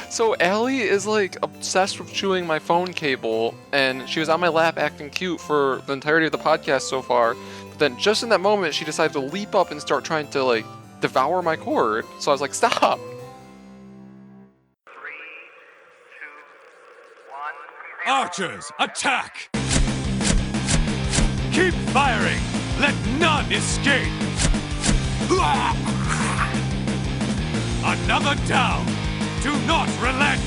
So Allie is like obsessed with chewing my phone cable, and she was on my lap acting cute for the entirety of the podcast so far. But then just in that moment, she decided to leap up and start trying to like devour my cord. So I was like, stop. 3, 2, 1. Archers, attack! Keep firing! Let none escape! Another down! Do not relent!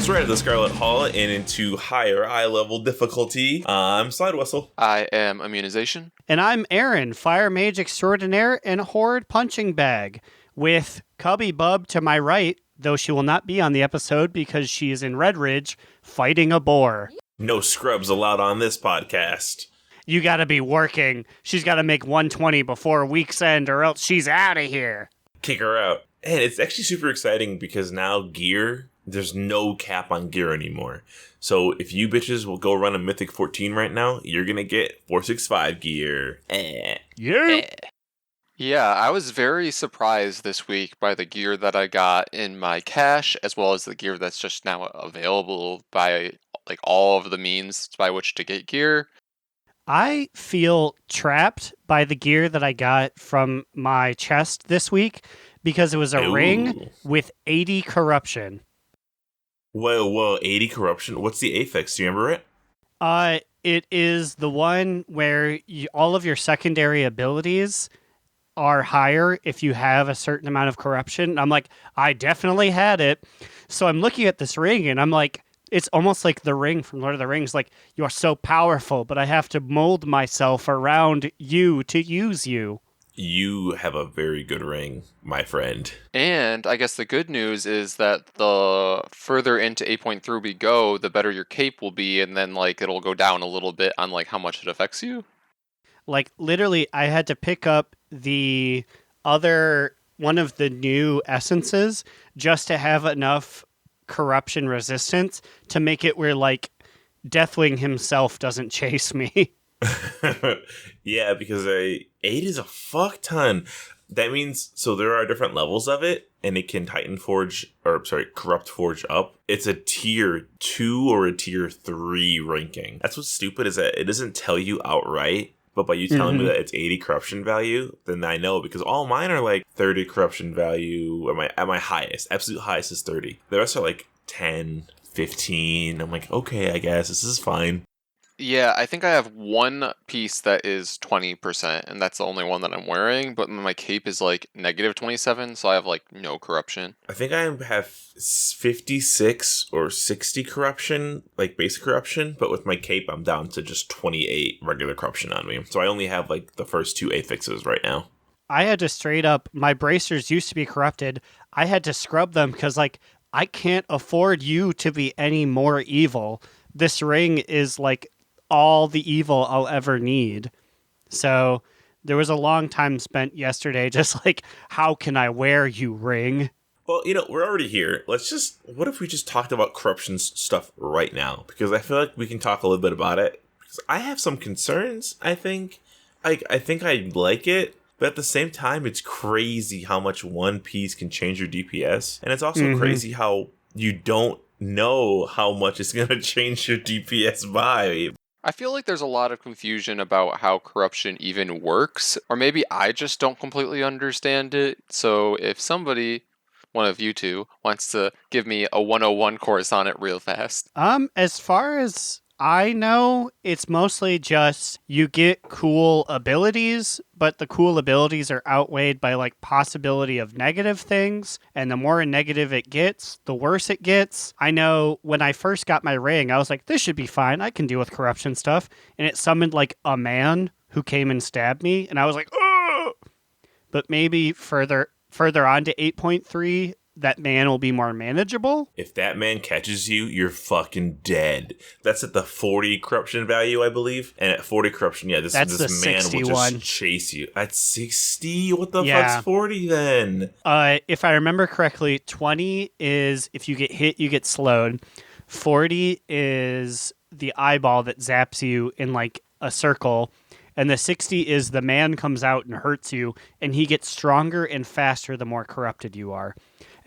Straight out of the Scarlet Hall and into higher eye-level difficulty, I'm Slidewhistle. I am Immunization. And I'm Aaron, Fire Mage Extraordinaire and Horde Punching Bag, with Cubby Bub to my right, though she will not be on the episode because she is in Red Ridge fighting a boar. No scrubs allowed on this podcast. You gotta be working. She's gotta make 120 before week's end or else she's out of here. Kick her out. And it's actually super exciting because now gear, there's no cap on gear anymore. So if you bitches will go run a Mythic 14 right now, you're gonna get 465 gear. Yeah. Yeah, I was very surprised this week by the gear that I got in my cache, as well as the gear that's just now available by like all of the means by which to get gear. I feel trapped by the gear that I got from my chest this week because it was a ring with 80 corruption. Whoa, 80 corruption? What's the affix? Do you remember it? It is the one where all of your secondary abilities are higher if you have a certain amount of corruption. And I'm like, I definitely had it. So I'm looking at this ring and I'm like, it's almost like the ring from Lord of the Rings. Like, you're so powerful, but I have to mold myself around you to use you. You have a very good ring, my friend. And I guess the good news is that the further into 8.3 we go, the better your cape will be, and then like it'll go down a little bit on like how much it affects you. Like, literally, I had to pick up the other one of the new essences just to have enough corruption resistance to make it where like Deathwing himself doesn't chase me. Yeah, because 8 is a fuck ton. That means, so there are different levels of it, and it can Corrupt Forge up. It's a tier 2 or a tier 3 ranking. That's what's stupid, is that it doesn't tell you outright, but by you telling me that it's 80 corruption value, then I know, because all mine are like 30 corruption value at my highest. Absolute highest is 30. The rest are like 10, 15. I'm like, okay, I guess this is fine. Yeah, I think I have one piece that is 20%, and that's the only one that I'm wearing, but my cape is like negative 27, so I have like no corruption. I think I have 56 or 60 corruption, like basic corruption, but with my cape, I'm down to just 28 regular corruption on me. So I only have like the first 2 affixes right now. I had to straight up, my bracers used to be corrupted. I had to scrub them because like, I can't afford you to be any more evil. This ring is like all the evil I'll ever need. So there was a long time spent yesterday just like, how can I wear you, ring? Well, we're already here. What if we just talked about corruption stuff right now? Because I feel like we can talk a little bit about it. Because I have some concerns, I think. I think I like it, but at the same time, it's crazy how much one piece can change your DPS. And it's also crazy how you don't know how much it's going to change your DPS by. I feel like there's a lot of confusion about how corruption even works, or maybe I just don't completely understand it. So if somebody, one of you two, wants to give me a 101 course on it real fast. As far as I know, it's mostly just you get cool abilities, but the cool abilities are outweighed by like possibility of negative things, and the more negative it gets, the worse it gets. I know when I first got my ring, I was like, this should be fine. I can deal with corruption stuff. And it summoned like a man who came and stabbed me, and I was like, oh! But maybe further on to 8.3, that man will be more manageable. If that man catches you, you're fucking dead. That's at the 40 corruption value, I believe. And at 40 corruption, yeah, this man will just chase you. At 60? What the fuck's 40 then? If I remember correctly, 20 is if you get hit, you get slowed. 40 is the eyeball that zaps you in like a circle. And the 60 is the man comes out and hurts you, and he gets stronger and faster the more corrupted you are.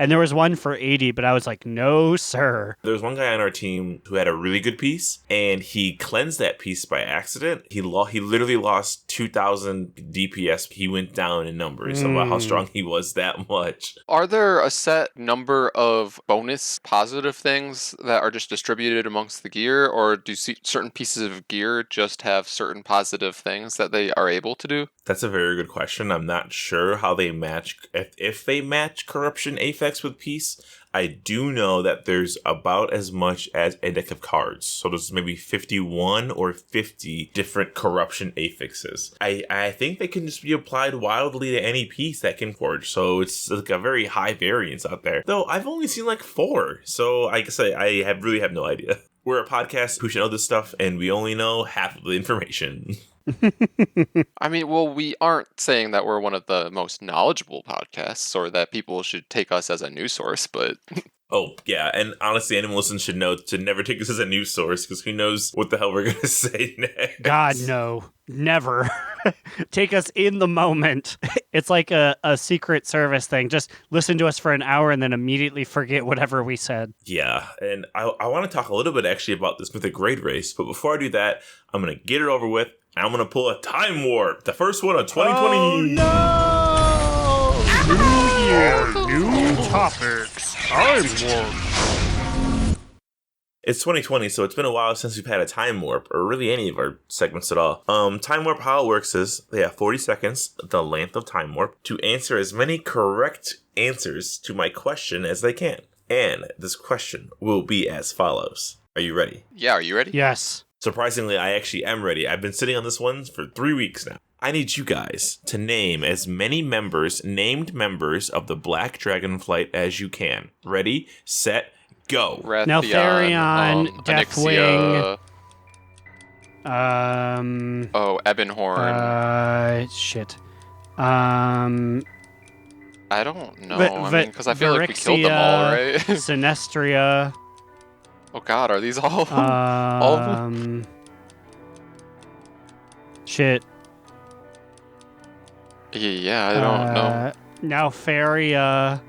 And there was one for 80, but I was like, no, sir. There was one guy on our team who had a really good piece, and he cleansed that piece by accident. He literally lost 2,000 DPS. He went down in numbers about how strong he was that much. Are there a set number of bonus positive things that are just distributed amongst the gear, or do certain pieces of gear just have certain positive things that they are able to do? That's a very good question. I'm not sure how they match, if they match corruption affix with peace. I do know that there's about as much as a deck of cards. So there's maybe 51 or 50 different corruption affixes. I think they can just be applied wildly to any piece that can forge. So it's like a very high variance out there. Though I've only seen like 4. So I guess I really have no idea. We're a podcast who should know this stuff, and we only know half of the information. I mean, well, we aren't saying that we're one of the most knowledgeable podcasts or that people should take us as a news source, but... Oh, yeah, and honestly, anyone listening should know to never take this as a news source, because who knows what the hell we're going to say next. God, no. Never. Take us in the moment. It's like a Secret Service thing. Just listen to us for an hour and then immediately forget whatever we said. Yeah, and I want to talk a little bit actually about this mythic grade race, but before I do that, I'm going to get it over with. I'm going to pull a time warp, the first one of 2020. Oh, no! New year, new topics. Time warp. It's 2020, so it's been a while since we've had a time warp, or really any of our segments at all. Time warp, how it works is they have 40 seconds, the length of time warp, to answer as many correct answers to my question as they can. And this question will be as follows. Are you ready? Yeah, are you ready? Yes. Surprisingly, I actually am ready. I've been sitting on this one for 3 weeks now. I need you guys to name as many named members of the Black Dragon Flight as you can. Ready, set, go. Rathian, Neltharion, Onyxia, Deathwing. Ebonhorn. Shit. I don't know. Because I feel like we killed them all, right? Sinestria. Oh god, are these all all of them? Shit. Yeah, I don't know. Nalfaria.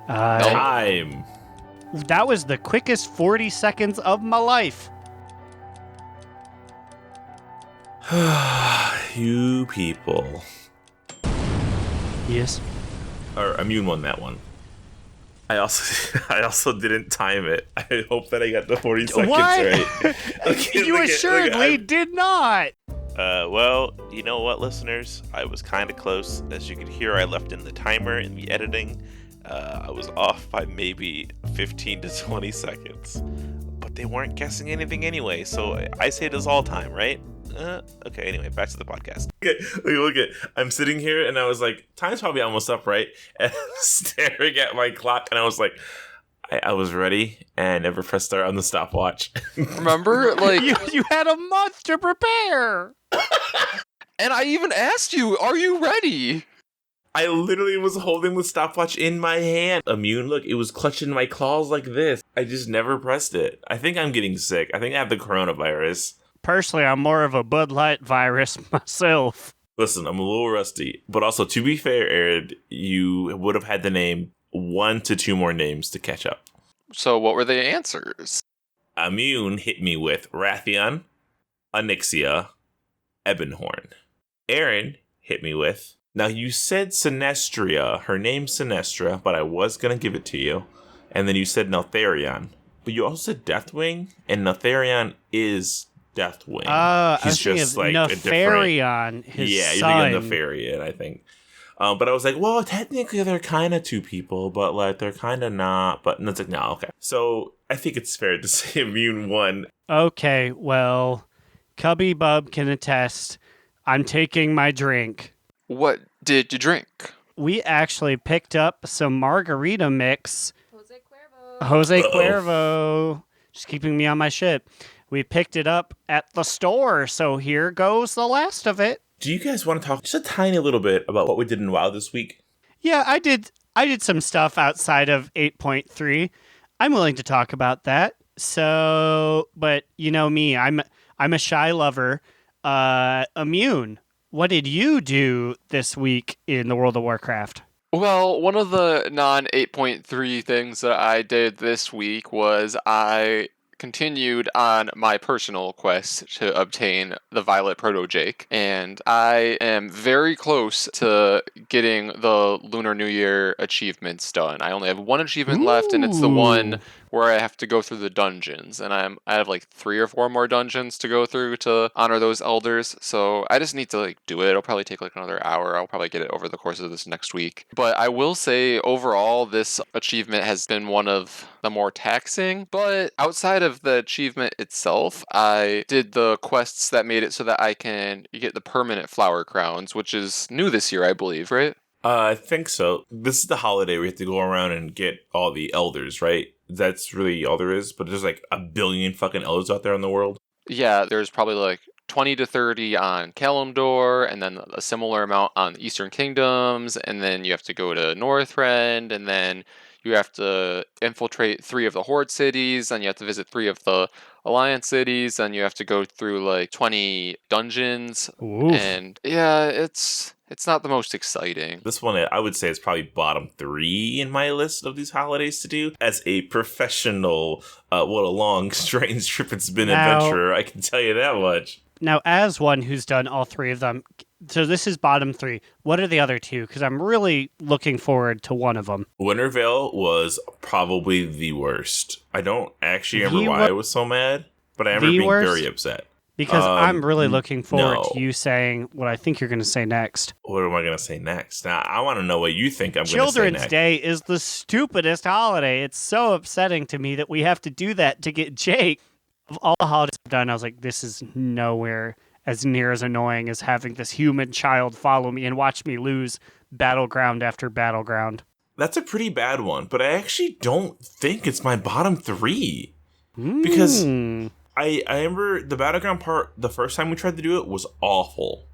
Time. That was the quickest 40 seconds of my life. You people. Yes. Or Immune won that one. I also didn't time it. I hope that I got the 40 seconds right. Okay, You assuredly did not. Well, you know what, listeners? I was kind of close. As you can hear, I left in the timer in the editing. I was off by maybe 15 to 20 seconds. But they weren't guessing anything anyway, so I say it is all time, right? Okay, anyway, back to the podcast. Okay, look at. I'm sitting here and I was like, time's probably almost up, right? And I'm staring at my clock and I was like, I was ready and I never pressed start on the stopwatch. Remember, like You had a month to prepare. and I even asked you, "Are you ready?" I literally was holding the stopwatch in my hand. Immune, look, it was clutching my claws like this. I just never pressed it. I think I'm getting sick. I think I have the coronavirus. Personally, I'm more of a Bud Light virus myself. Listen, I'm a little rusty. But also, to be fair, Aaron, you would have had to name 1 to 2 more names to catch up. So what were the answers? Immune hit me with Rathian, Onyxia, Ebonhorn. Aaron hit me with... Now, you said Sinestria. Her name's Sinestra, but I was going to give it to you. And then you said Neltharion. But you also said Deathwing, and Neltharion is Deathwing. He's just like Nefarion, his you're son. thinking Nefarion, I think. But I was like, well, technically they're kind of 2 people, but like they're kind of not. But it's like, no, okay. So I think it's fair to say Immune won. Okay, well, Cubby Bub can attest. I'm taking my drink. What did you drink? We actually picked up some margarita mix. Jose Cuervo. Jose Cuervo. Just keeping me on my shit. We picked it up at the store, so here goes the last of it. Do you guys want to talk just a tiny little bit about what we did in WoW this week? Yeah, I did some stuff outside of 8.3. I'm willing to talk about that. So, but you know me, I'm a shy lover. Immune. What did you do this week in the World of Warcraft? Well, one of the non 8.3 things that I did this week was I continued on my personal quest to obtain the Violet Proto-Jake, and I am very close to getting the Lunar New Year achievements done. I only have one achievement left, and it's the one Ooh. where I have to go through the dungeons, and I have like 3 or 4 more dungeons to go through to honor those elders. So I just need to like do it. It'll probably take like another hour. I'll probably get it over the course of this next week. But I will say overall, this achievement has been one of the more taxing. But outside of the achievement itself, I did the quests that made it so that I can get the permanent flower crowns, which is new this year, I believe, right? I think so. This is the holiday where you have to go around and get all the elders, right? That's really all there is. But there's like a billion fucking elders out there in the world. Yeah, there's probably like 20 to 30 on Kalimdor, and then a similar amount on the Eastern Kingdoms, and then you have to go to Northrend, and then you have to infiltrate 3 of the Horde cities, and you have to visit 3 of the Alliance cities, and you have to go through like 20 dungeons, Oof. and yeah, it's not the most exciting. This one, I would say, is probably bottom 3 in my list of these holidays to do. As a professional, what a long, strange trip it's been, Now- adventurer, I can tell you that much. Now, as one who's done all 3 of them, so this is bottom 3. What are the other 2? Because I'm really looking forward to one of them. Wintervale was probably the worst. I don't actually remember The why I was so mad, but I remember the being worst? very upset. Because I'm really looking forward no. to you saying what I think you're going to say next. What am I going to say next? Now, I want to know what you think I'm going to say Children's next. Day is the stupidest holiday. It's so upsetting to me that we have to do that to get Jake. Of all the holidays I've done, I was like, this is nowhere as near as annoying as having this human child follow me and watch me lose battleground after battleground. That's a pretty bad one, but I actually don't think it's my bottom 3. Because I remember the battleground part, the first time we tried to do it, was awful.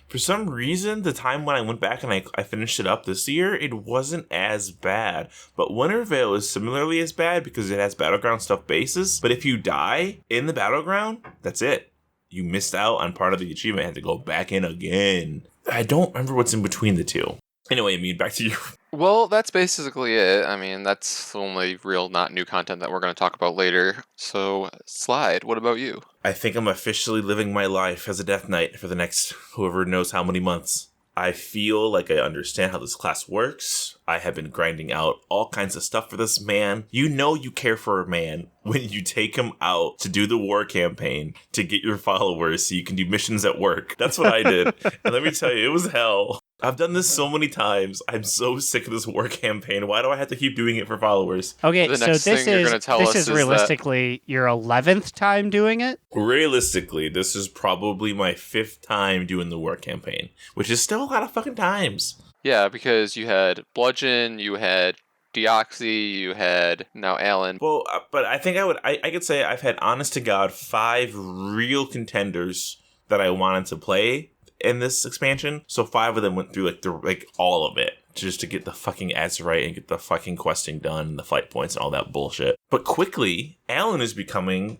For some reason, the time when I went back and I finished it up this year, it wasn't as bad. But Wintervale is similarly as bad because it has battleground stuff bases. But if you die in the battleground, that's it. You missed out on part of the achievement and had to go back in again. I don't remember what's in between the two. Anyway, I mean, back to you. Well, that's basically it. I mean, that's the only real not new content that we're going to talk about later. So, Slide, what about you? I think I'm officially living my life as a Death Knight for the next whoever knows how many months. I feel like I understand how this class works. I have been grinding out all kinds of stuff for this man. You know you care for a man when you take him out to do the war campaign to get your followers so you can do missions at work. That's what I did. And let me tell you, it was hell. I've done this so many times. I'm so sick of this war campaign. Why do I have to keep doing it for followers? Okay, The so next this thing you're is gonna tell this us is is realistically your 11th time doing it. Realistically, this is probably my 5th time doing the war campaign, which is still a lot of fucking times. Yeah, because you had Bludgeon, you had Deoxy, you had now Alan. Well, but I think I could say I've had honest to God 5 real contenders that I wanted to play in this expansion. So 5 of them went through like all of it just to get the fucking Azurite and get the fucking questing done and the fight points and all that bullshit. But quickly, Alan is becoming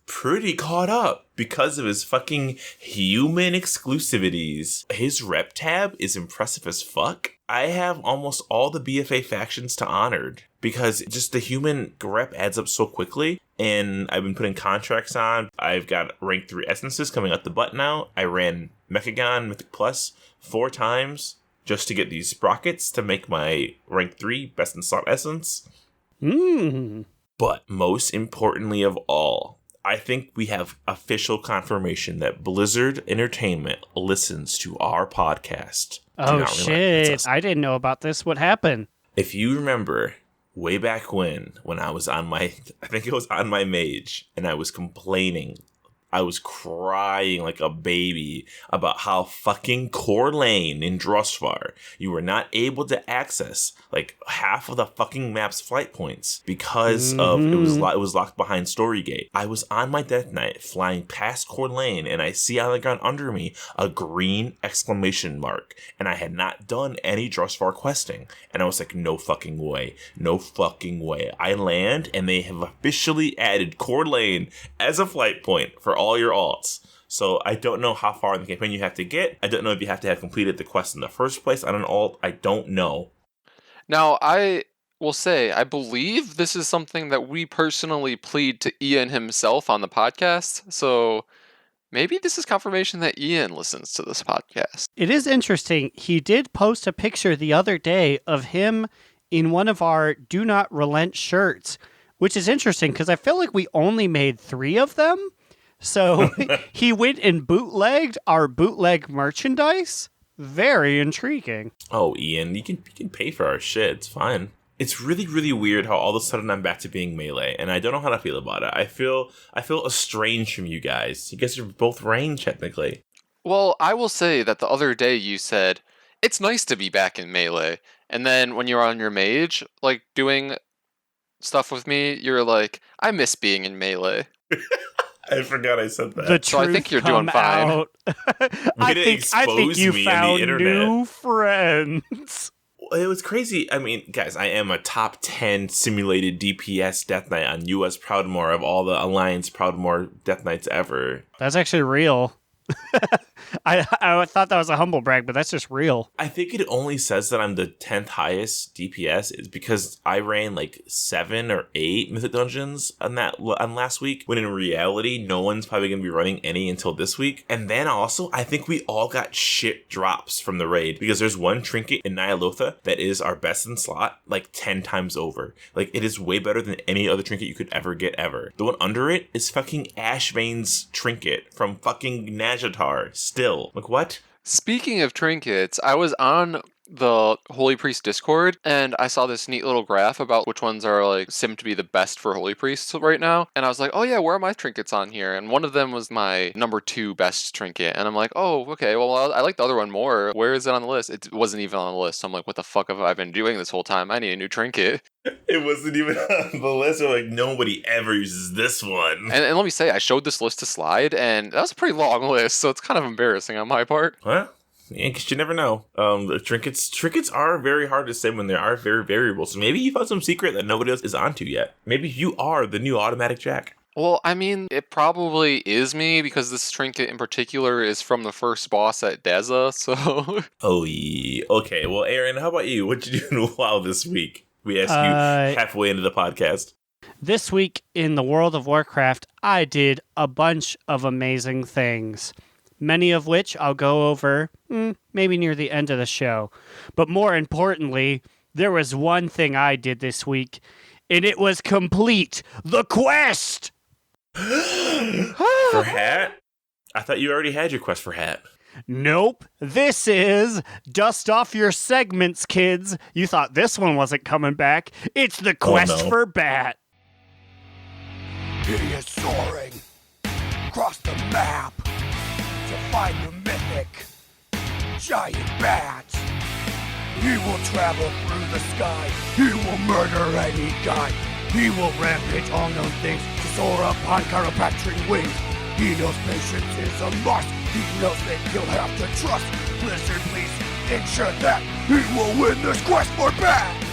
pretty caught up because of his fucking human exclusivities. His rep tab is impressive as fuck. I have almost all the BFA factions to honored because just the human rep adds up so quickly. And I've been putting contracts on. I've got rank 3 essences coming out the butt now. I ran Mechagon Mythic Plus 4 times just to get these sprockets to make my rank 3 best in slot essence. But most importantly of all, I think we have official confirmation that Blizzard Entertainment listens to our podcast. Do Oh not relent. It's shit! us. I didn't know about this. What happened? If you remember way back when I was on my, I think it was on my mage, and I was complaining, I was crying like a baby about how fucking Core Lane in Drosvar, you were not able to access like half of the fucking map's flight points because of it was locked behind Storygate. I was on my Death Knight flying past Core Lane, and I see on the ground under me a green exclamation mark, and I had not done any Drosvar questing, and I was like, no fucking way, no fucking way. I land, and they have officially added Core Lane as a flight point for all your alts. So I don't know how far in the campaign you have to get. I don't know if you have to have completed the quest in the first place on an alt. I don't know. Now, I will say, I believe this is something that we personally plead to Ian himself on the podcast. So maybe this is confirmation that Ian listens to this podcast. It is interesting. He did post a picture the other day of him in one of our Do Not Relent shirts, which is interesting because I feel like we only made 3 of them. So he went and bootlegged our bootleg merchandise. Very intriguing. Oh, Ian, you can pay for our shit. It's fine. It's really, really weird how all of a sudden I'm back to being Melee, and I don't know how to feel about it. I feel estranged from you guys. You guys are both range, technically. Well, I will say that the other day you said, it's nice to be back in Melee. And then when you're on your mage, like doing stuff with me, you're like, I miss being in Melee. I forgot I said that. The So I think you're doing fine. out. I think you found new friends. It was crazy. I mean, guys, I am a top 10 simulated DPS Death Knight on US Proudmoore of all the Alliance Proudmoore Death Knights ever. That's actually real. I thought that was a humble brag, but that's just real. I think it only says that I'm the 10th highest DPS is because I ran like 7 or 8 Mythic Dungeons on last week, when in reality, no one's probably going to be running any until this week. And then also, I think we all got shit drops from the raid because there's one trinket in Ny'alotha that is our best in slot like 10 times over. Like, it is way better than any other trinket you could ever get ever. The one under it is fucking Ashvane's trinket from fucking Najatar. Still. Like, what? Speaking of trinkets, I was on the Holy Priest Discord, and I saw this neat little graph about which ones are like sim to be the best for Holy Priests right now. And I was like, oh yeah, where are my trinkets on here? And one of them was my number 2 best trinket. And I'm like, oh, okay, well, I like the other one more. Where is it on the list? It wasn't even on the list. So I'm like, what the fuck have I been doing this whole time? I need a new trinket. It wasn't even on the list. Like, nobody ever uses this one. And let me say, I showed this list to Slide, and that was a pretty long list, so it's kind of embarrassing on my part. Well, yeah, because you never know. The trinkets are very hard to say when they are very variable. So maybe you found some secret that nobody else is onto yet. Maybe you are the new automatic Jack. Well, I mean, it probably is me because this trinket in particular is from the first boss at Deza, so... Oh, yeah. Okay, well, Aaron, how about you? What'd you do in WoW this week? We asked you halfway into the podcast. This week in the World of Warcraft, I did a bunch of amazing things. Many of which I'll go over maybe near the end of the show. But more importantly, there was one thing I did this week, and it was complete the quest! For Hat? I thought you already had your quest for Hat. Nope. This is dust off your segments, kids. You thought this one wasn't coming back. It's the quest for Bat. He is soaring across the map to find the mythic giant bat. He will travel through the sky. He will murder any guy. He will rampage all known things to soar upon chiropractic wings. He knows patience is a must. He knows that you'll have to trust. Blizzard, please ensure that he will win this quest for Bat.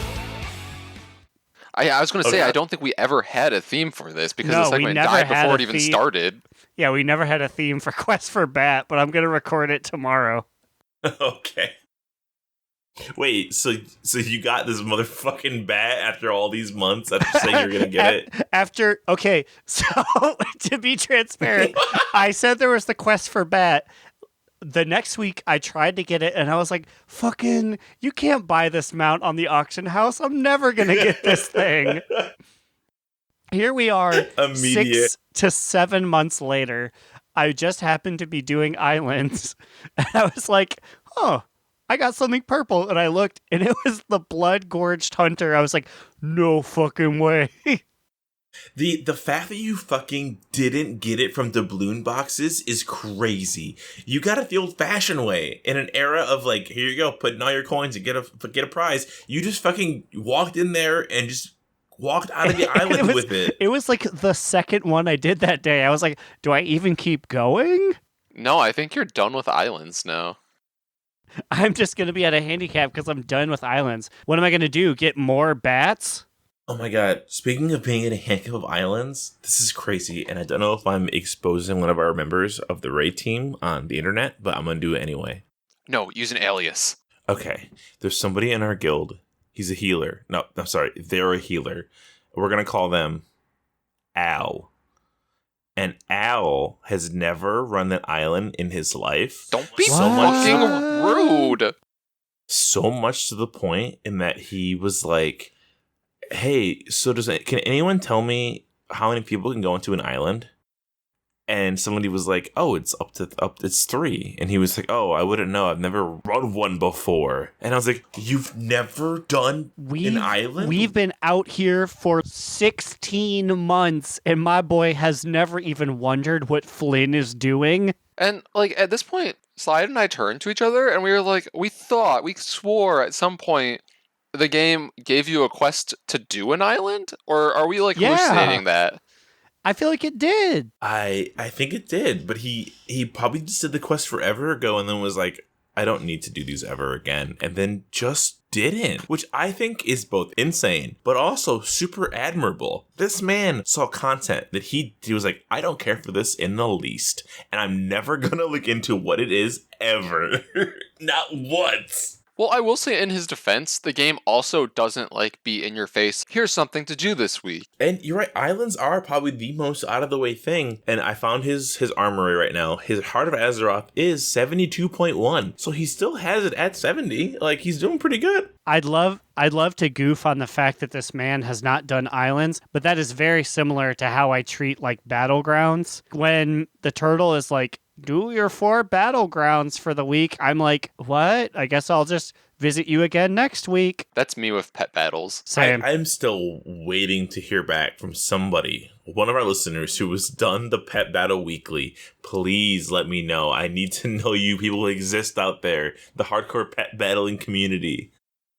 I was going to say, I don't think we ever had a theme for this because No, the segment we never died had before a it even theme. started. Yeah, we never had a theme for Quest for Bat, but I'm going to record it tomorrow. Okay. Wait, so you got this motherfucking bat after all these months after saying you're gonna get it? Okay, so to be transparent, I said there was the quest for Bat. The next week, I tried to get it, and I was like, fucking, you can't buy this mount on the auction house. I'm never gonna get this thing. Here we are, Immediate. 6 to 7 months later. I just happened to be doing islands, and I was like, oh, I got something purple, and I looked, and it was the Blood-Gorged Hunter. I was like, no fucking way. The fact that you fucking didn't get it from doubloon boxes is crazy. You got it the old-fashioned way. In an era of like, here you go, put in all your coins and get a prize. You just fucking walked in there and just walked out of the island with it. It was like the second one I did that day. I was like, do I even keep going? No, I think you're done with islands now. I'm just going to be at a handicap because I'm done with islands. What am I going to do? Get more bats? Oh my god, speaking of being in a handful of islands, this is crazy, and I don't know if I'm exposing one of our members of the raid team on the internet, but I'm gonna do it anyway. No, use an alias. Okay, there's somebody in our guild He's a healer. No, I'm sorry. They're a healer. We're going to call them Al. And Al has never run an island in his life. Don't be So much, fucking rude. so much to the point in that he was like, hey, so can anyone tell me how many people can go into an island? And somebody was like, oh, it's it's 3. And he was like, oh, I wouldn't know. I've never run one before. And I was like, you've never done an island? We've been out here for 16 months, and my boy has never even wondered what Flynn is doing. And like at this point, Slide and I turned to each other and we were like, we swore at some point the game gave you a quest to do an island? Or are we like hallucinating that? I feel like it did. I think it did, but he probably just did the quest forever ago and then was like, I don't need to do these ever again, and then just didn't, which I think is both insane but also super admirable. This man saw content that he was like, I don't care for this in the least, and I'm never gonna look into what it is ever. Not once. Well, I will say in his defense, the game also doesn't like be in your face. Here's something to do this week. And you're right, islands are probably the most out of the way thing. And I found his armory right now. His Heart of Azeroth is 72.1. So he still has it at 70. Like, he's doing pretty good. I'd love to goof on the fact that this man has not done islands, but that is very similar to how I treat like battlegrounds. When the turtle is like, do your 4 battlegrounds for the week, I'm like, what? I guess I'll just visit you again next week. That's me with pet battles. Same. I'm still waiting to hear back from somebody, one of our listeners who has done the Pet Battle Weekly. Please let me know. I need to know you people exist out there, the hardcore pet battling community.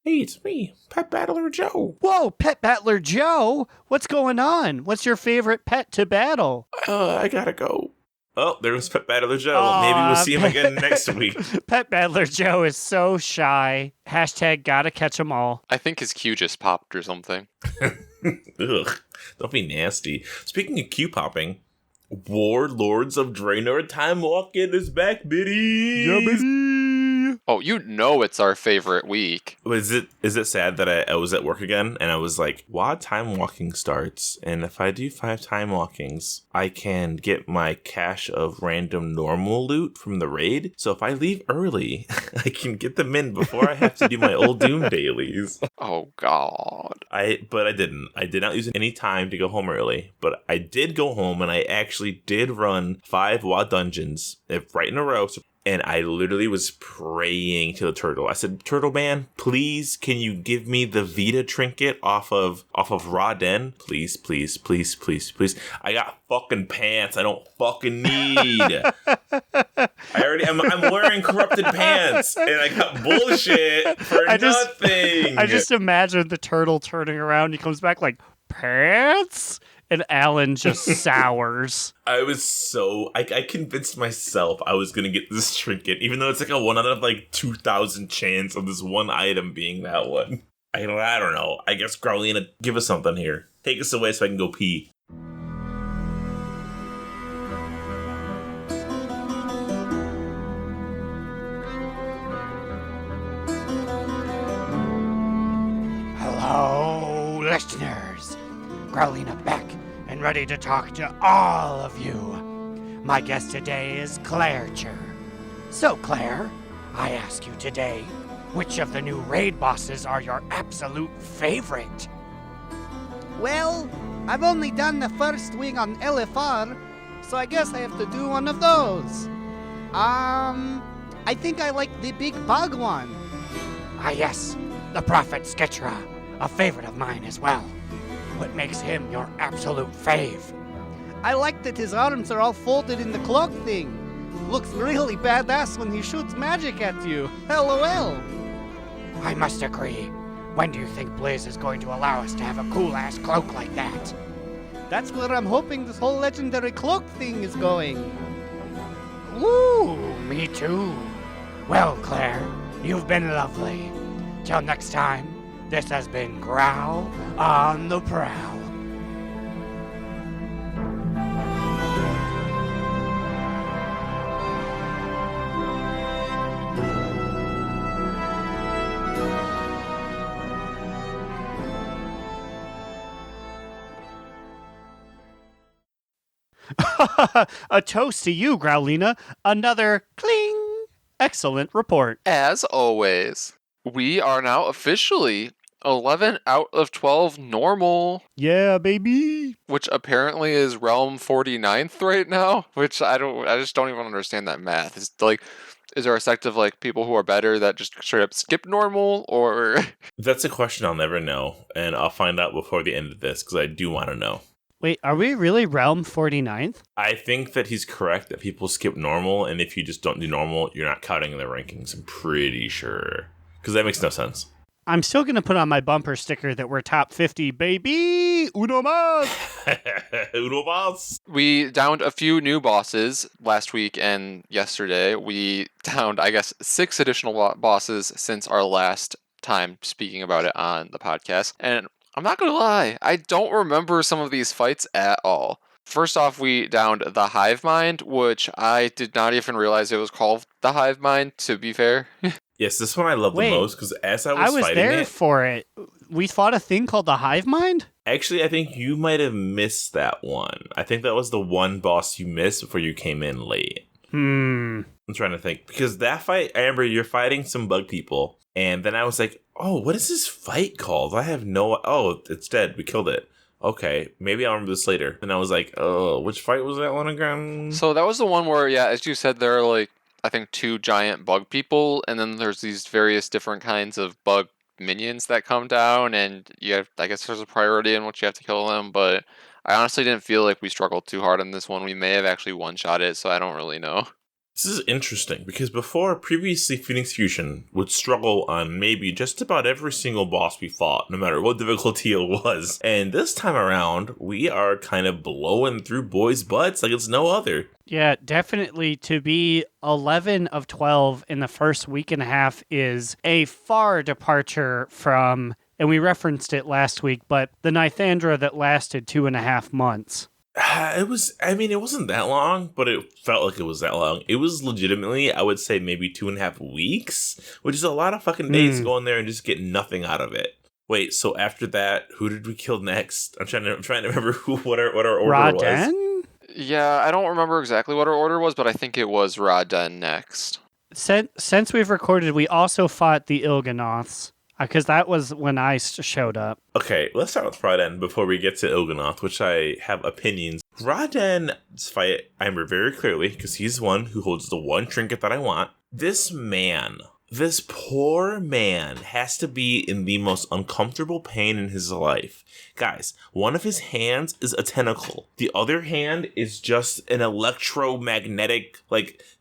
Hey, it's me, Pet Battler Joe. Whoa, Pet Battler Joe! What's going on? What's your favorite pet to battle? I gotta go. Oh, there was Pet Battler Joe. Maybe we'll see him again next week. Pet Battler Joe is so shy. Hashtag gotta catch 'em all. I think his Q just popped or something. Ugh, don't be nasty. Speaking of Q popping, Warlords of Draenor Time Walking is back, bitty. Yeah, baby. Oh, you know it's our favorite week. Is it sad that I was at work again and I was like, WoD time walking starts, and if I do 5 time walkings, I can get my cache of random normal loot from the raid. So if I leave early, I can get them in before I have to do my old Doom dailies. Oh, God. But I didn't. I did not use any time to go home early, but I did go home and I actually did run 5 WoD dungeons right in a row. And I literally was praying to the turtle. I said, Turtle Man, please, can you give me the Vita trinket off of Raw Den? Please, please, please, please, please. I got fucking pants I don't fucking need. I'm wearing corrupted pants, and I got bullshit for nothing. I just imagine the turtle turning around. He comes back like, pants? And Alan just sours. I was I convinced myself I was going to get this trinket, even though it's like a 1 out of like 2,000 chance of this one item being that one. I don't know. I guess Growliina, give us something here. Take us away so I can go pee. Hello, listeners. Growliina back and ready to talk to all of you. My guest today is Claire Chur. So, Claire, I ask you today, which of the new raid bosses are your absolute favorite? Well, I've only done the first wing on LFR, so I guess I have to do one of those. I think I like the big bug one. Ah, yes, the Prophet Skitra, a favorite of mine as well. What makes him your absolute fave? I like that his arms are all folded in the cloak thing. Looks really badass when he shoots magic at you. LOL. I must agree. When do you think Blizz is going to allow us to have a cool-ass cloak like that? That's where I'm hoping this whole legendary cloak thing is going. Ooh, me too. Well, Claire, you've been lovely. Till next time, this has been Growl on the Prowl. A toast to you, Growliina. Another cling. Excellent report. As always, we are now officially 11 out of 12 normal, Yeah, baby. which apparently is realm 49th right now, which I just don't even understand that math. It's like, is there a sect of like people who are better that just straight up skip normal, or That's a question I'll never know, and I'll find out before the end of this because I do want to know. Wait, are we really realm 49th? I think that he's correct that people skip normal, and if you just don't do normal, you're not counting in the rankings. I'm pretty sure. Because that makes no sense. I'm still going to put on my bumper sticker that we're top 50, baby. Uno mas. Uno boss. we downed a few new bosses last week and yesterday. We downed, I guess, 6 additional bosses since our last time speaking about it on the podcast. And I'm not going to lie, I don't remember some of these fights at all. First off, we downed the Hive Mind, which I did not even realize it was called the Hive Mind, to be fair. Yes, this one I love Wait, the most because as I I was was fighting there it, for it. We fought a thing called the Hive Mind? actually, I think you might have missed that one. I think that was the one boss you missed before you came in late. I'm trying to think. Because that fight, I remember you're fighting some bug people, and then I was like, oh, what is this fight called? I have no... Oh, it's dead. We killed it. Okay, maybe I'll remember this later. And I was like, oh, which fight was that one again? So that was the one where, yeah, as you said, there are like, I think 2 giant bug people, and then there's these various different kinds of bug minions that come down, and you have, I guess there's a priority in which you have to kill them, but I honestly didn't feel like we struggled too hard on this one. We may have actually one-shot it, so I don't really know. This is interesting because previously Phoenix Fusion would struggle on maybe just about every single boss we fought, no matter what difficulty it was. And this time around, we are kind of blowing through boys' butts like it's no other. Yeah, definitely. To be 11 of 12 in the first week and a half is a far departure from, and we referenced it last week, but the Ny'alotha that lasted 2.5 months. It wasn't that long, but it felt like it was that long. It was legitimately, I would say, maybe 2.5 weeks, which is a lot of fucking days to go in there and just get nothing out of it. Wait, so after that, who did we kill next? I'm trying to remember what our order was. Raden? Yeah, I don't remember exactly what our order was, but I think it was Raden next. Since we've recorded, we also fought the Il'gynoths, because that was when I showed up. Okay, let's start with Raden before we get to Il'gynoth, which I have opinions. Raden's fight, I remember very clearly, because he's the one who holds the one trinket that I want. This poor man, has to be in the most uncomfortable pain in his life. Guys, one of his hands is a tentacle. The other hand is just an electromagnetic,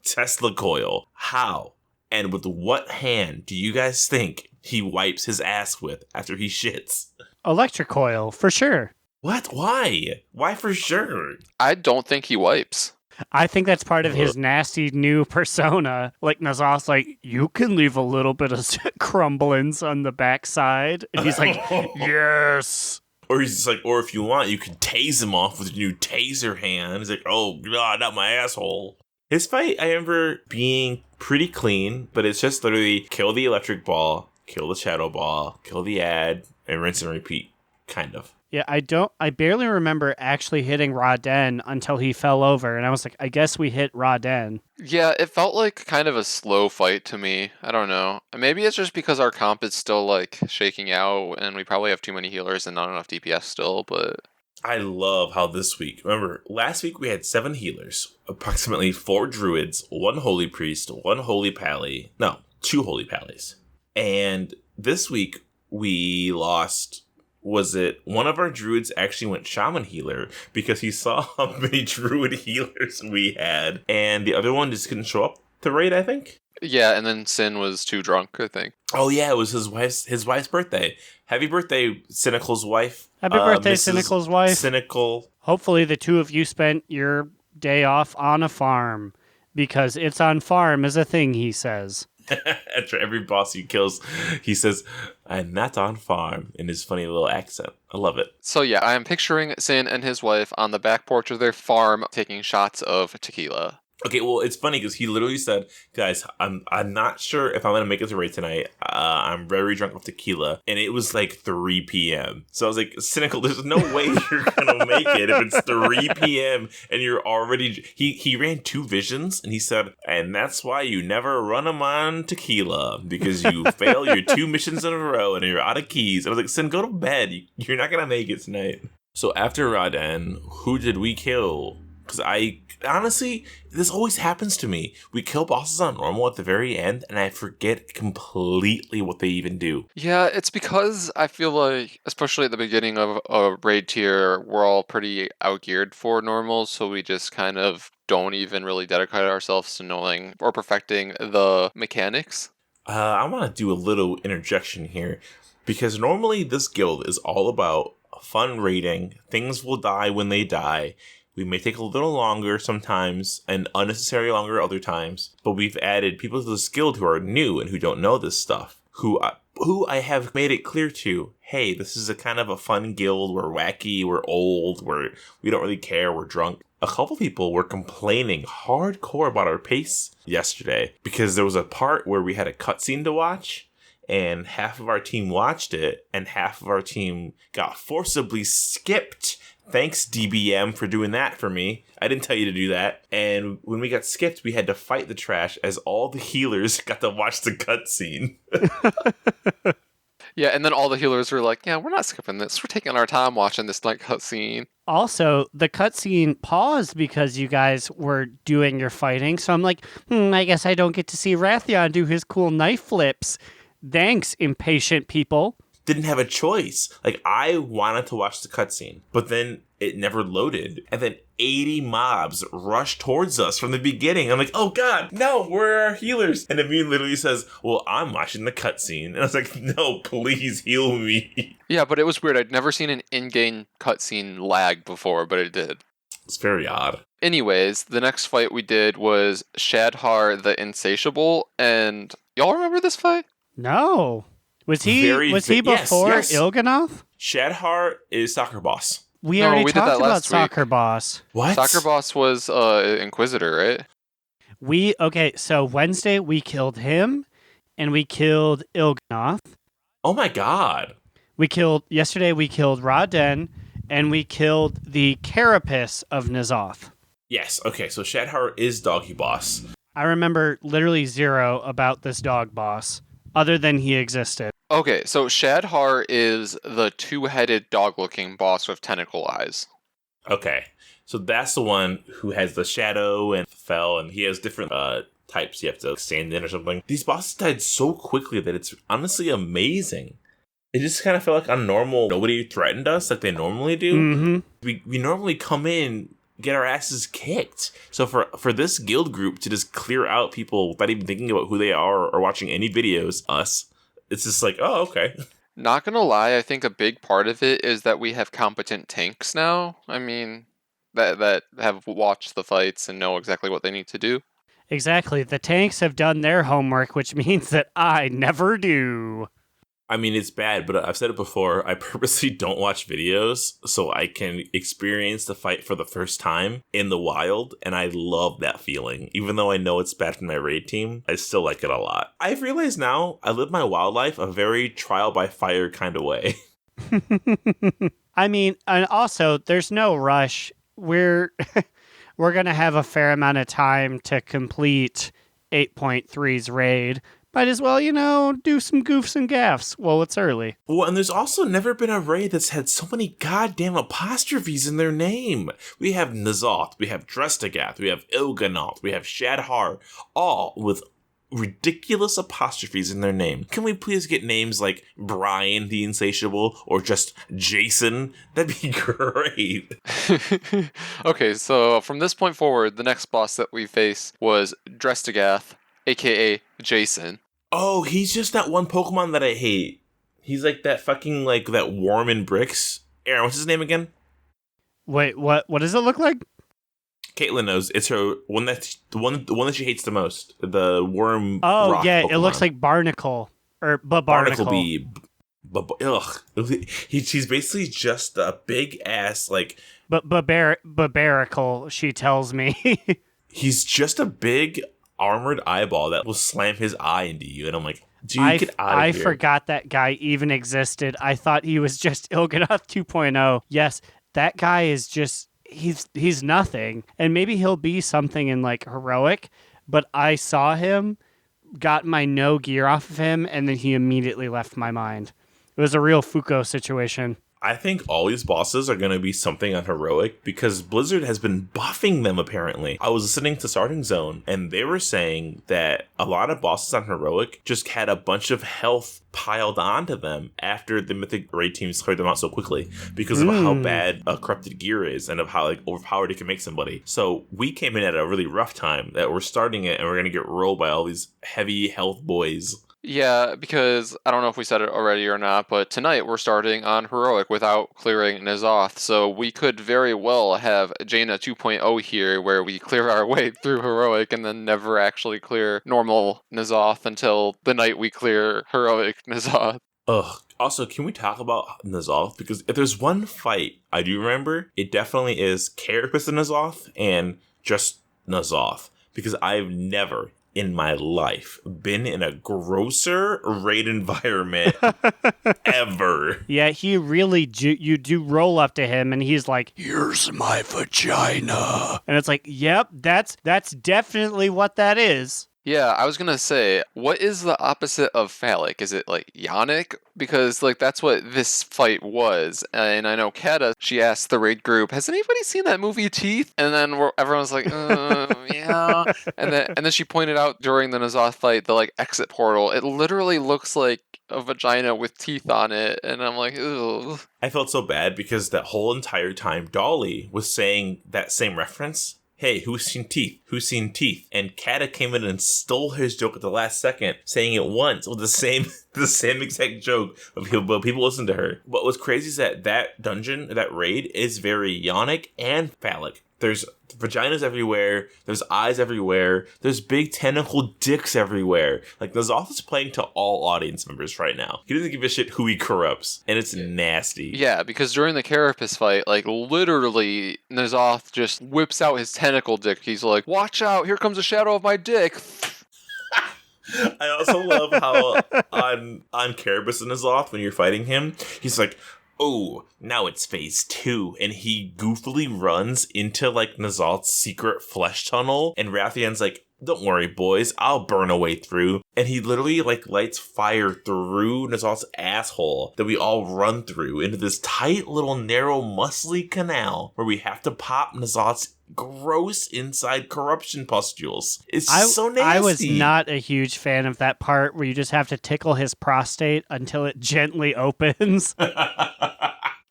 Tesla coil. How? And with what hand do you guys think he wipes his ass with after he shits? Electric coil, for sure. What? Why? Why for sure? I don't think he wipes. I think that's part of his nasty new persona. Like, N'Alotha's like, you can leave a little bit of crumblings on the backside. And he's like, yes. Or he's just like, or if you want, you can tase him off with your new taser hand. He's like, oh god, not my asshole. His fight, I remember being pretty clean, but it's just literally kill the electric ball, kill the shadow ball, kill the ad, and rinse and repeat, kind of. Yeah, I barely remember actually hitting Raden until he fell over, and I was like, I guess we hit Raden. Yeah, it felt like kind of a slow fight to me. I don't know. Maybe it's just because our comp is still like shaking out, and we probably have too many healers and not enough DPS still, but... I love how this week, remember, last week we had 7 healers, approximately 4 druids, 1 holy priest, 1 holy pally, no, 2 holy pallies. And this week we lost, was it one of our druids actually went shaman healer because he saw how many druid healers we had, and the other one just couldn't show up to raid, I think? Yeah, and then Sin was too drunk, I think. Oh yeah, it was his wife's birthday. Happy birthday, Cynical's wife. Happy birthday, Mrs. Cynical's wife. Cynical. Hopefully the two of you spent your day off on a farm, because it's on farm is a thing, he says. After every boss he kills, he says, "I'm not on farm," in his funny little accent. I love it. So yeah, I am picturing Sin and his wife on the back porch of their farm taking shots of tequila. Okay, well, it's funny because he literally said, "Guys, I'm not sure if I'm gonna make it to raid tonight. I'm very drunk with tequila," and it was like 3 p.m. So I was like, "Cynical, there's no way you're gonna make it if it's 3 p.m. and you're already." He ran 2 visions and he said, "And that's why you never run them on tequila because you fail your 2 missions in a row and you're out of keys." I was like, "Sin, go to bed. You're not gonna make it tonight." So after Raden, who did we kill? Because honestly, this always happens to me. We kill bosses on normal at the very end, and I forget completely what they even do. Yeah, it's because I feel like, especially at the beginning of a raid tier, we're all pretty outgeared for normals, so we just kind of don't even really dedicate ourselves to knowing or perfecting the mechanics. I want to do a little interjection here, because normally this guild is all about fun raiding. Things will die when they die. We may take a little longer sometimes and unnecessarily longer other times, but we've added people to this guild who are new and who don't know this stuff, who I have made it clear to, hey, this is a kind of a fun guild. We're wacky, we're old, we don't really care, we're drunk. A couple people were complaining hardcore about our pace yesterday because there was a part where we had a cutscene to watch, and half of our team watched it, and half of our team got forcibly skipped. Thanks, DBM, for doing that for me. I didn't tell you to do that. And when we got skipped, we had to fight the trash as all the healers got to watch the cutscene. Yeah, and then all the healers were like, yeah, we're not skipping this. We're taking our time watching this like cutscene. Also, the cutscene paused because you guys were doing your fighting. So I'm like, I guess I don't get to see Rathion do his cool knife flips. Thanks, impatient people. Didn't have a choice. Like, I wanted to watch the cutscene, but then it never loaded. And then 80 mobs rushed towards us from the beginning. I'm like, oh god, no, where are our healers? And Immune literally says, well, I'm watching the cutscene. And I was like, no, please heal me. Yeah, but it was weird. I'd never seen an in-game cutscene lag before, but it did. It's very odd. Anyways, the next fight we did was Shadhar the Insatiable, and y'all remember this fight? No. Was he before yes. Il'gynoth? Shadhar is Soccer Boss. We No, already we did that talked about last week. Soccer Boss. What? Soccer Boss was Inquisitor, right? So Wednesday we killed him, and we killed Il'gynoth. Oh my god. Yesterday we killed Raden, and we killed the Carapace of N'Zoth. Yes, okay, so Shadhar is Doggy Boss. I remember literally 0 about this dog boss, other than he existed. Okay, so Shadhar is the 2-headed dog-looking boss with tentacle eyes. Okay, so that's the one who has the shadow and fell, and he has different types you have to stand in or something. These bosses died so quickly that it's honestly amazing. It just kind of felt like on normal, nobody threatened us like they normally do. Mm-hmm. We normally come in, get our asses kicked. So for this guild group to just clear out people without even thinking about who they are or watching any videos, us, it's just like, oh, okay. Not gonna lie, I think a big part of it is that we have competent tanks now. I mean, that have watched the fights and know exactly what they need to do. Exactly. The tanks have done their homework, which means that I never do. I mean, it's bad, but I've said it before. I purposely don't watch videos so I can experience the fight for the first time in the wild, and I love that feeling. Even though I know it's bad for my raid team, I still like it a lot. I've realized now I live my wild life a very trial by fire kind of way. I mean, and also, there's no rush. We're going to have a fair amount of time to complete 8.3's raid. Might as well, do some goofs and gaffs while it's early. Well, and there's also never been a raid that's had so many goddamn apostrophes in their name. We have N'Zoth, we have Drestagath, we have Il'gynoth, we have Shadhar, all with ridiculous apostrophes in their name. Can we please get names like Brian the Insatiable or just Jason? That'd be great. Okay, so from this point forward, the next boss that we face was Drestagath, aka Jason. Oh, he's just that one Pokemon that I hate. He's like that fucking, like, that worm in bricks. Aaron, what's his name again? Wait, what does it look like? Caitlin knows. It's her one the one that she hates the most. The worm. Oh rock yeah, Pokemon. it looks like Barnacle or Barnacle Bee. Ugh. She's basically just a big ass like. Barbarical. She tells me. He's just a big armored eyeball that will slam his eye into you. And I'm like, dude, get out of I here. forgot that guy even existed. I thought he was just Il'gynoth 2.0. Yes, that guy is just, he's nothing. And maybe he'll be something in like Heroic, but I saw him, got my no gear off of him, and then he immediately left my mind. It was a real Fuko situation. I think all these bosses are going to be something on Heroic because Blizzard has been buffing them, apparently. I was listening to Starting Zone, and they were saying that a lot of bosses on Heroic just had a bunch of health piled onto them after the Mythic raid teams cleared them out so quickly because of how bad a corrupted gear is and of how like overpowered it can make somebody. So we came in at a really rough time that we're starting it and we're going to get rolled by all these heavy health boys. Yeah, because I don't know if we said it already or not, but tonight we're starting on Heroic without clearing Ny'alotha, so we could very well have Jaina 2.0 here where we clear our way through Heroic and then never actually clear normal Ny'alotha until the night we clear Heroic Ny'alotha. Ugh. Also, can we talk about Ny'alotha? Because if there's one fight I do remember, it definitely is Carapace and Ny'alotha and just Ny'alotha. Because I've never in my life been in a grosser raid environment ever. Yeah, he really, you do roll up to him and he's like, Here's my vagina. and it's like, yep, that's definitely what that is. Yeah, I was gonna say, what is the opposite of phallic? Is it like yonic? Because like that's what this fight was. And I know Kata, she asked the raid group, "Has anybody seen that movie Teeth?" And then everyone's like, "Yeah." And then she pointed out during the N'Zoth fight the like exit portal. It literally looks like a vagina with teeth on it, and I'm like, ugh. I felt so bad because that whole entire time Dolly was saying that same reference. Hey, who's seen teeth? Who's seen teeth? And Kata came in and stole his joke at the last second, saying it once with the same exact joke. But people listen to her. What was crazy is that dungeon, that raid, is very yonic and phallic. There's vaginas everywhere. There's eyes everywhere. There's big tentacle dicks everywhere. Like, N'Zoth is playing to all audience members right now. He doesn't give a shit who he corrupts, and it's nasty. Yeah, because during the Carapace fight, like, literally, N'Zoth just whips out his tentacle dick. He's like, "Watch out, here comes a shadow of my dick." I also love how on Carapace and N'Zoth, when you're fighting him, he's like, "Oh, now it's phase 2," and he goofily runs into like N'Zoth's secret flesh tunnel, and Rathian's like, "Don't worry, boys, I'll burn a way through." And he literally like lights fire through N'Zoth's asshole that we all run through into this tight little narrow muscly canal where we have to pop N'Zoth's gross inside corruption pustules. It's so nasty. I was not a huge fan of that part where you just have to tickle his prostate until it gently opens.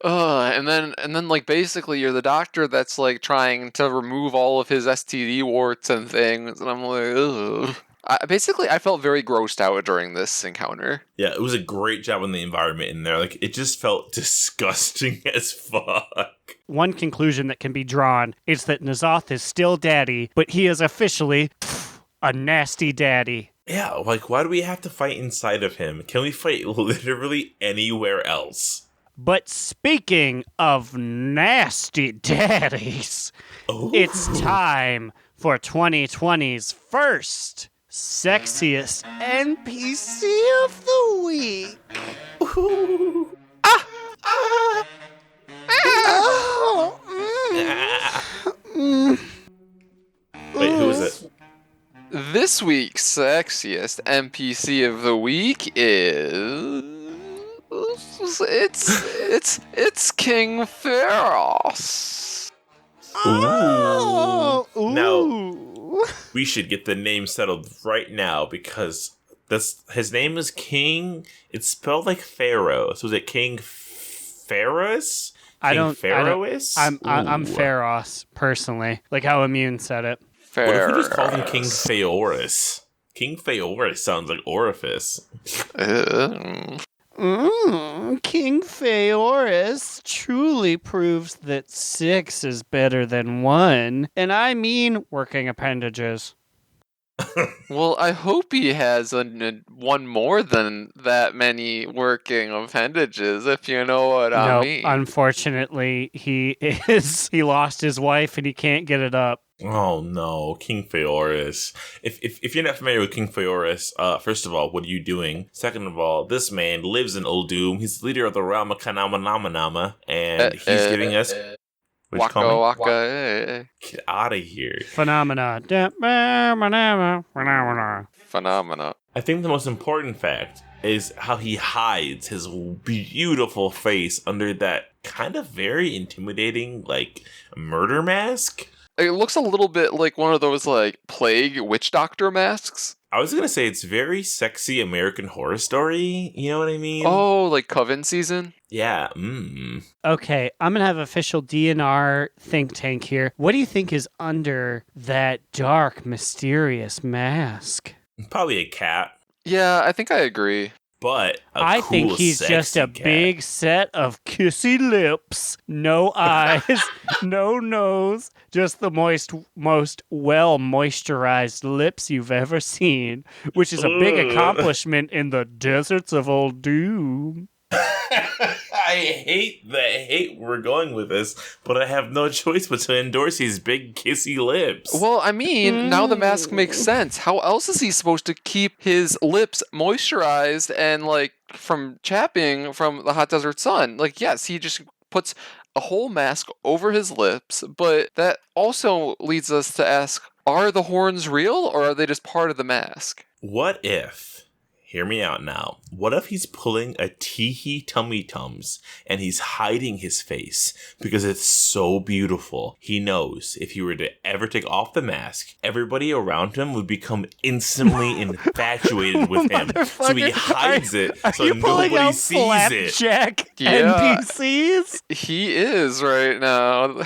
And then like basically you're the doctor that's like trying to remove all of his STD warts and things, and I'm like, ugh. I felt very grossed out during this encounter. Yeah, it was a great job on the environment in there. Like, it just felt disgusting as fuck. One conclusion that can be drawn is that N'Zoth is still daddy, but he is officially a nasty daddy. Yeah, like, why do we have to fight inside of him? Can we fight literally anywhere else? But speaking of nasty daddies, It's time for 2020's first Sexiest NPC of the Week. Oh, Wait, who is it? This week's sexiest NPC of the week is it's King Pharos. Oh, ooh. Now, we should get the name settled right now because his name is King. It's spelled like Pharaoh. So is it King Pharos? I'm Pharos personally, like how Immune said it. What if we just called him King Phaoris? King Phaoris sounds like orifice. King Phaoris truly proves that 6 is better than 1, and I mean working appendages. Well, I hope he has one more than that many working appendages, if you know what I mean. Unfortunately, he lost his wife and he can't get it up. Oh no, King Feoris. If you're not familiar with King Feoris, first of all, what are you doing? Second of all, this man lives in Uldum. He's the leader of the Ramakamanama, and he's giving us what'd you call me? Waka. Get out of here. Phenomena. Phenomena. I think the most important fact is how he hides his beautiful face under that kind of very intimidating, like, murder mask. It looks a little bit like one of those, like, plague witch doctor masks. I was gonna say it's very sexy American Horror Story. You know what I mean? Oh, like Coven season? Yeah. Okay, I'm gonna have official DNR think tank here. What do you think is under that dark, mysterious mask? Probably a cat, Yeah, I think I agree. but I cool, think he's just a sexy cat. big set of kissy lips, no eyes, no nose, just the most well moisturized lips you've ever seen, which is a big Ugh. accomplishment in the deserts of Old Doom. I hate we're going with this, but I have no choice but to endorse his big kissy lips. Well, I mean, now the mask makes sense. How else is he supposed to keep his lips moisturized and, like, from chapping from the hot desert sun? Like, yes, he just puts a whole mask over his lips, but that also leads us to ask, are the horns real or are they just part of the mask? What if, hear me out now, what if he's pulling a teehee tummy tums and he's hiding his face because it's so beautiful? He knows if he were to ever take off the mask, everybody around him would become instantly infatuated with him. So he hides it so nobody sees it. Flapjack Yeah. NPCs? He is right now.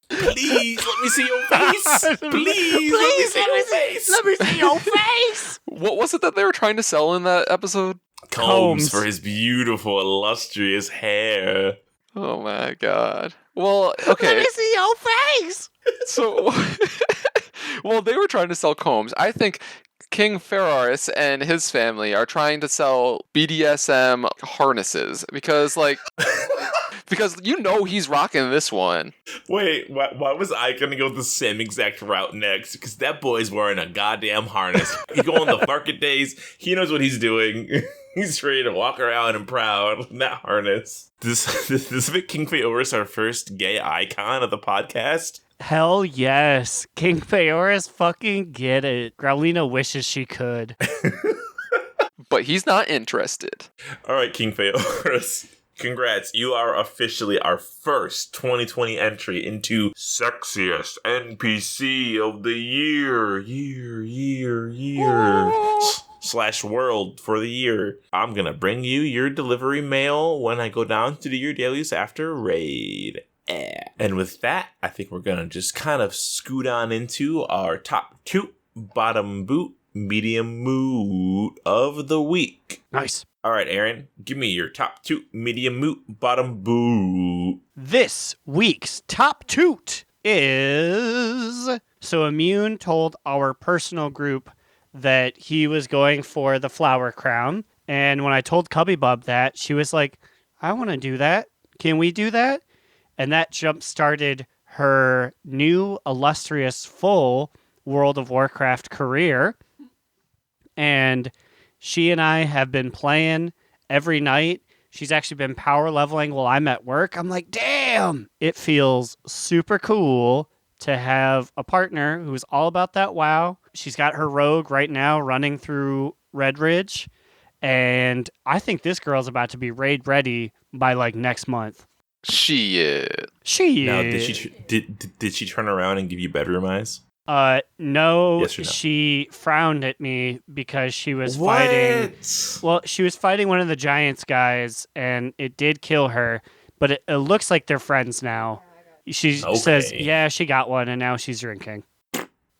Please, let me see your face. Please, let me see your face. Let me see your face. What was it that they were trying to sell in that episode? Combs for his beautiful, illustrious hair. Oh my god. Well, okay. see your face. So, well, they were trying to sell combs. I think King Ferraris and his family are trying to sell BDSM harnesses because, like, because you know he's rocking this one. Wait, why was I gonna go the same exact route next? Because that boy's wearing a goddamn harness. He go on the market days. He knows what he's doing. He's ready to walk around and proud in that harness. This make King Feoris our first gay icon of the podcast? Hell yes. King Feoris fucking get it. Growliina wishes she could. But he's not interested. All right, King Feoris. Congrats, you are officially our first 2020 entry into Sexiest NPC of the year. Slash world for the year. I'm gonna bring you your delivery mail when I go down to do your dailies after raid. And with that, I think we're gonna just kind of scoot on into our top two, bottom boot, medium mood of the week. Nice. All right, Aaron, give me your top two, medium moot, bottom boot. This week's top toot is... So Immune told our personal group that he was going for the flower crown. And when I told Cubby Bub that, she was like, I want to do that. Can we do that? And that jump-started her new illustrious full World of Warcraft career. And she and I have been playing every night. She's actually been power leveling while I'm at work. I'm like, damn! It feels super cool to have a partner who's all about that WoW. She's got her rogue right now running through Red Ridge. And I think this girl's about to be raid ready by like next month. Shit. She Now, is. did she turn around and give you bedroom eyes? No, Yes or no? she frowned at me because she was fighting. Well, she was fighting one of the Giants guys, and it did kill her, but it looks like they're friends now. She says, yeah, she got one, and now she's drinking.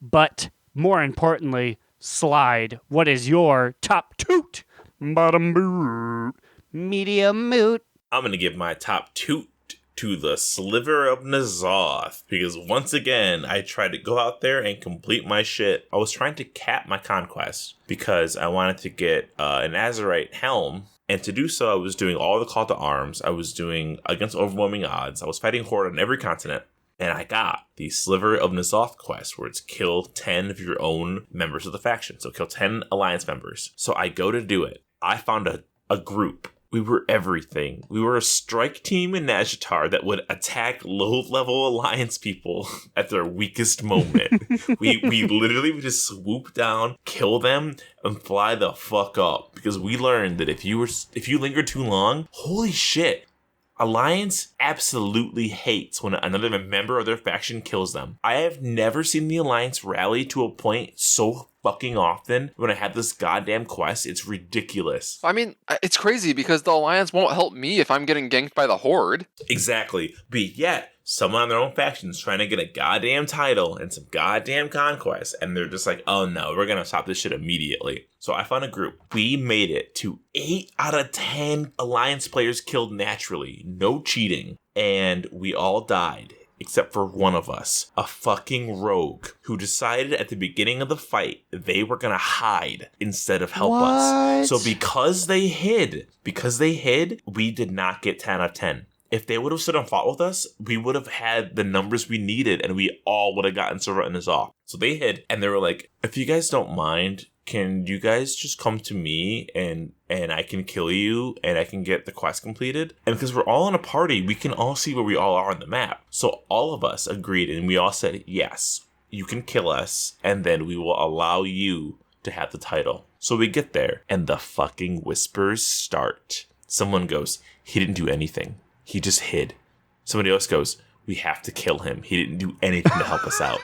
But more importantly, Slide, what is your top toot? Bottom boot. Medium moot. I'm going to give my top toot to the Sliver of N'Zoth, because once again, I tried to go out there and complete my shit. I was trying to cap my conquest because I wanted to get an Azerite helm, and to do so, I was doing all the call to arms. I was doing against overwhelming odds. I was fighting Horde on every continent, And I got the Sliver of N'Zoth quest, where it's kill 10 of your own members of the faction. So kill 10 Alliance members. So I go to do it. I found a group. We were everything. We were a strike team in Nazjatar that would attack low-level Alliance people at their weakest moment. we literally would just swoop down, kill them, and fly the fuck up. Because we learned that if you linger too long, holy shit, Alliance absolutely hates when another member of their faction kills them. I have never seen the Alliance rally to a point so fucking often when I had this goddamn quest. It's ridiculous. I mean, it's crazy because the Alliance won't help me if I'm getting ganked by the Horde. Exactly. But yet, someone on their own faction is trying to get a goddamn title and some goddamn conquest, and they're just like, oh no, we're gonna stop this shit immediately. So I found a group. We made it to 8 out of 10 Alliance players killed naturally. No cheating. And we all died. Except for one of us, a fucking rogue, who decided at the beginning of the fight they were gonna hide instead of help us. So because they hid, we did not get 10 out of 10. If they would have stood and fought with us, we would have had the numbers we needed, and we all would have gotten Silver and N'Zoth. So they hid, and they were like, if you guys don't mind, can you guys just come to me and I can kill you and I can get the quest completed? And because we're all in a party, we can all see where we all are on the map. So all of us agreed, and we all said, yes, you can kill us, and then we will allow you to have the title. So we get there, and the fucking whispers start. Someone goes, he didn't do anything. He just hid. Somebody else goes, we have to kill him. He didn't do anything to help us out.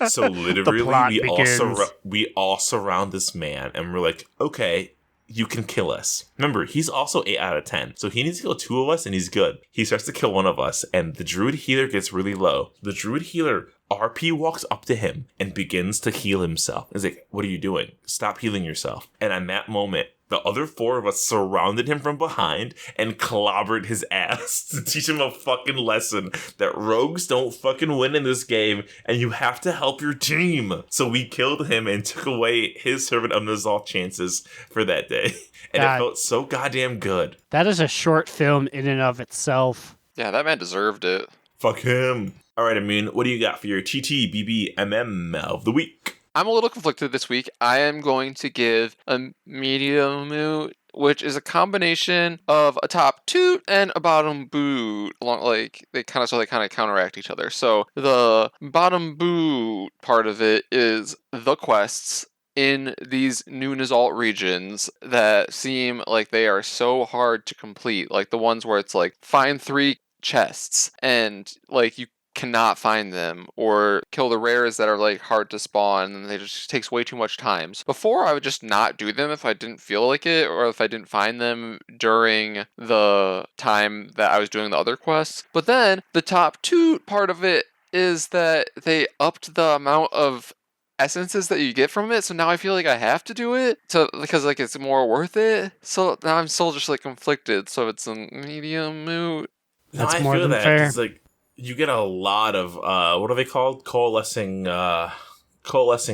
So literally, we all surround this man, and we're like, okay, you can kill us. Remember, he's also 8 out of 10. So he needs to kill 2 of us, and he's good. He starts to kill one of us, and the Druid healer gets really low. The Druid healer RP walks up to him and begins to heal himself. He's like, what are you doing? Stop healing yourself. And in that moment, the other 4 of us surrounded him from behind and clobbered his ass to teach him a fucking lesson that rogues don't fucking win in this game, and you have to help your team. So we killed him and took away his Servant of N'Zoth chances for that day. And it felt so goddamn good. That is a short film in and of itself. Yeah, that man deserved it. Fuck him. All right, Immune, what do you got for your TTBBMM of the week? I'm a little conflicted this week. I am going to give a medium moot, which is a combination of a top toot and a bottom boot. They kind of counteract each other. So the bottom boot part of it is the quests in these new N'Zoth regions that seem like they are so hard to complete. Like the ones where it's like, find 3 chests, and like you cannot find them, or kill the rares that are like hard to spawn, and it just takes way too much time. So before, I would just not do them if I didn't feel like it, or if I didn't find them during the time that I was doing the other quests. But then the top two part of it is that they upped the amount of essences that you get from it, so now I feel like I have to do it because like it's more worth it. So now I'm still just like conflicted, so it's a medium moot. That's I more feel than fair. It's like you get a lot of what are they called? Coalescing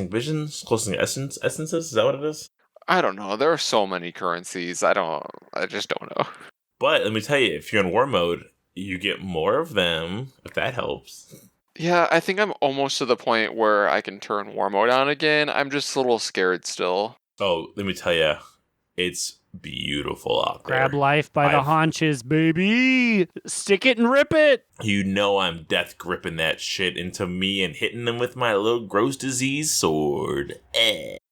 visions, coalescing essences. Is that what it is? I don't know. There are so many currencies. I just don't know. But let me tell you, if you're in war mode, you get more of them. If that helps. Yeah, I think I'm almost to the point where I can turn war mode on again. I'm just a little scared still. Oh, let me tell you, it's beautiful out there. Grab life by the haunches, baby. Stick it and rip it. You know I'm death gripping that shit into me and hitting them with my little gross disease sword.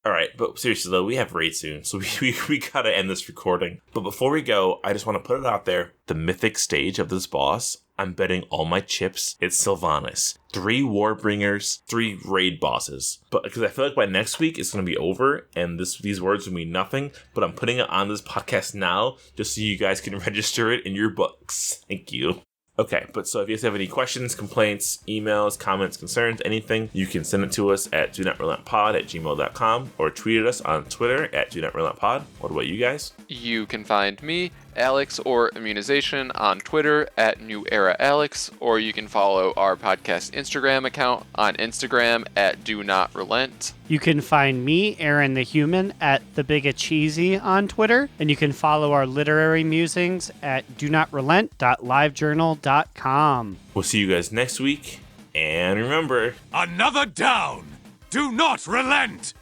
All right, but seriously though, we have raid soon, so we gotta end this recording. But before we go, I just want to put it out there. The mythic stage of this boss, I'm betting all my chips, it's Sylvanas. 3 Warbringers, 3 raid bosses. But because I feel like by next week it's going to be over and these words will mean nothing, but I'm putting it on this podcast now just so you guys can register it in your books. Thank you. Okay, but so if you guys have any questions, complaints, emails, comments, concerns, anything, you can send it to us at donotrelenttpod@gmail.com or tweet at us on Twitter at donotrelenttpod. What about you guys? You can find me, Alex, or Immunization on Twitter at NewEraAlex, or you can follow our podcast Instagram account on Instagram at DoNotRelent. You can find me, Aaron the Human, at TheBigACheesy on Twitter, and you can follow our literary musings at DoNotRelent.livejournal.com. We'll see you guys next week. And remember, Another down! Do not relent!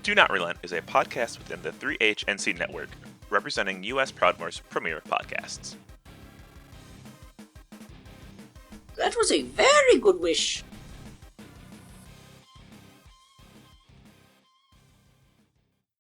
Do Not Relent is a podcast within the 3HNC network, representing U.S. Proudmoore's premier podcasts. That was a very good wish.